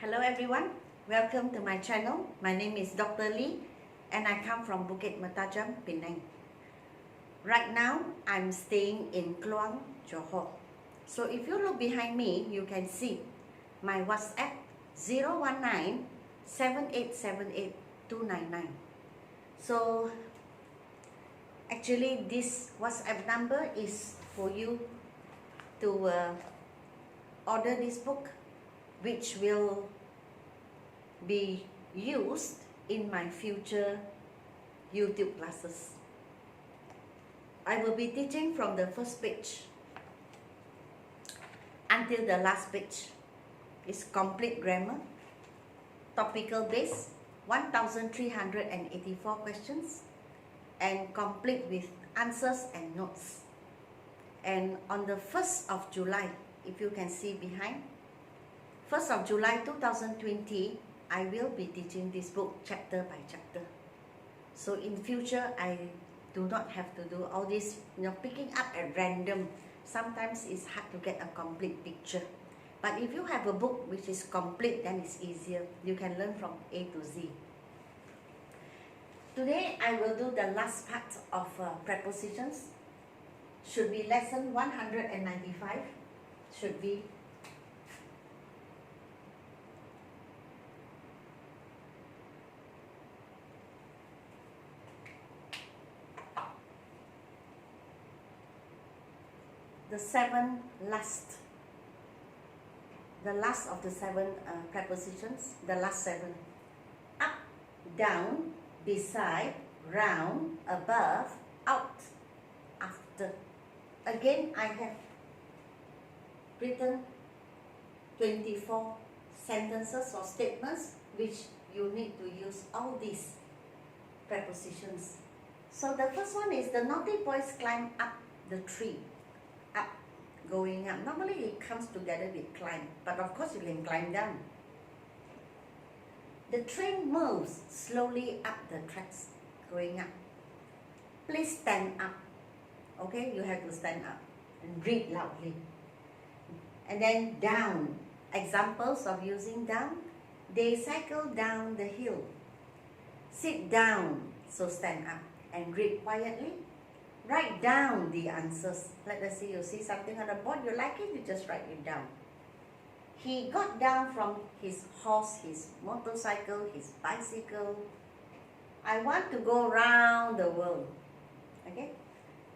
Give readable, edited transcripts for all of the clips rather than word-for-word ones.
Hello everyone, welcome to my channel. My name is Dr. Lee and I come from Bukit Mertajam, Penang. Right now, I'm staying in Kluang, Johor. So if you look behind me, you can see my WhatsApp 019 7878 299. So actually this WhatsApp number is for you to order this book, which will be used in my future YouTube classes. I will be teaching from the first page until the last page. It's complete grammar, topical base, 1384 questions, and complete with answers and notes. And on the 1st of July, if you can see behind, 1st of July 2020, I will be teaching this book chapter by chapter. So in future, I do not have to do all this, picking up at random. Sometimes it's hard to get a complete picture. But if you have a book which is complete, then it's easier. You can learn from A to Z. Today, I will do the last part of prepositions. Should be lesson 195. Should be the last of the seven prepositions, the last seven. Up, down, beside, round, above, out, after. Again, I have written 24 sentences or statements which you need to use all these prepositions. So the first one is the naughty boys climb up the tree. Up, going up. Normally it comes together with climb, but of course you can climb down. The train moves slowly up the tracks, going up. Please stand up. Okay, you have to stand up and read loudly. And then down. Examples of using down. They cycle down the hill. Sit down, so stand up and read quietly. Write down the answers. Let us see, you see something on the board, you like it, you just write it down. He got down from his horse, his motorcycle, his bicycle. I want to go round the world. Okay?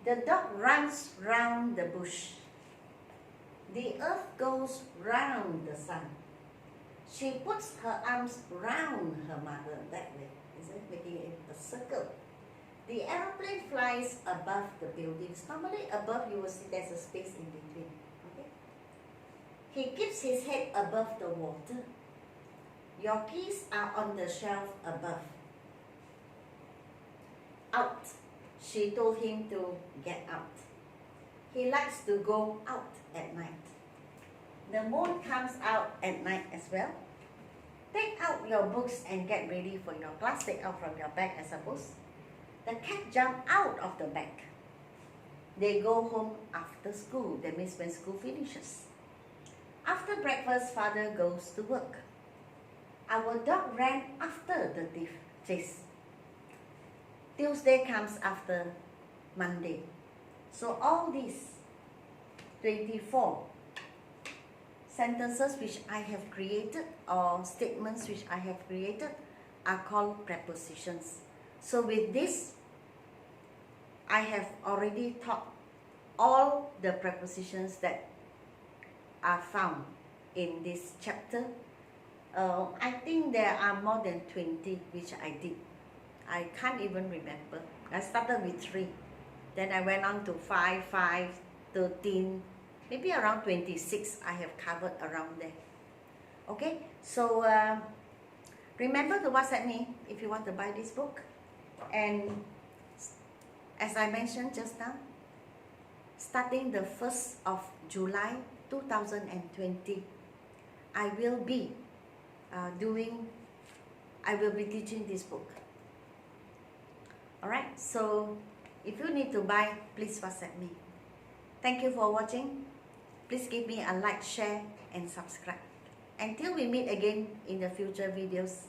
The dog runs round the bush. The earth goes round the sun. She puts her arms round her mother, that way, isn't it? Making it a circle. The aeroplane flies above the buildings. Normally above you will see there's a space in between. Okay? He keeps his head above the water. Your keys are on the shelf above. Out. She told him to get out. He likes to go out at night. The moon comes out at night as well. Take out your books and get ready for your class. Take out from your bag, I suppose. The cat jumped out of the bag. They go home after school. That means when school finishes. After breakfast, father goes to work. Our dog ran after the thief chase. Tuesday comes after Monday. So all these 24 sentences which I have created or statements which I have created are called prepositions. So with this, I have already taught all the prepositions that are found in this chapter. I think there are more than 20 which I did. I can't even remember. I started with 3. Then I went on to 5, 13, maybe around 26 I have covered around there. Okay, so remember to WhatsApp me if you want to buy this book. And as I mentioned just now, starting the 1st of July 2020, I will be teaching this book. Alright, so if you need to buy, please WhatsApp me. Thank you for watching. Please give me a like, share and subscribe. Until we meet again in the future videos.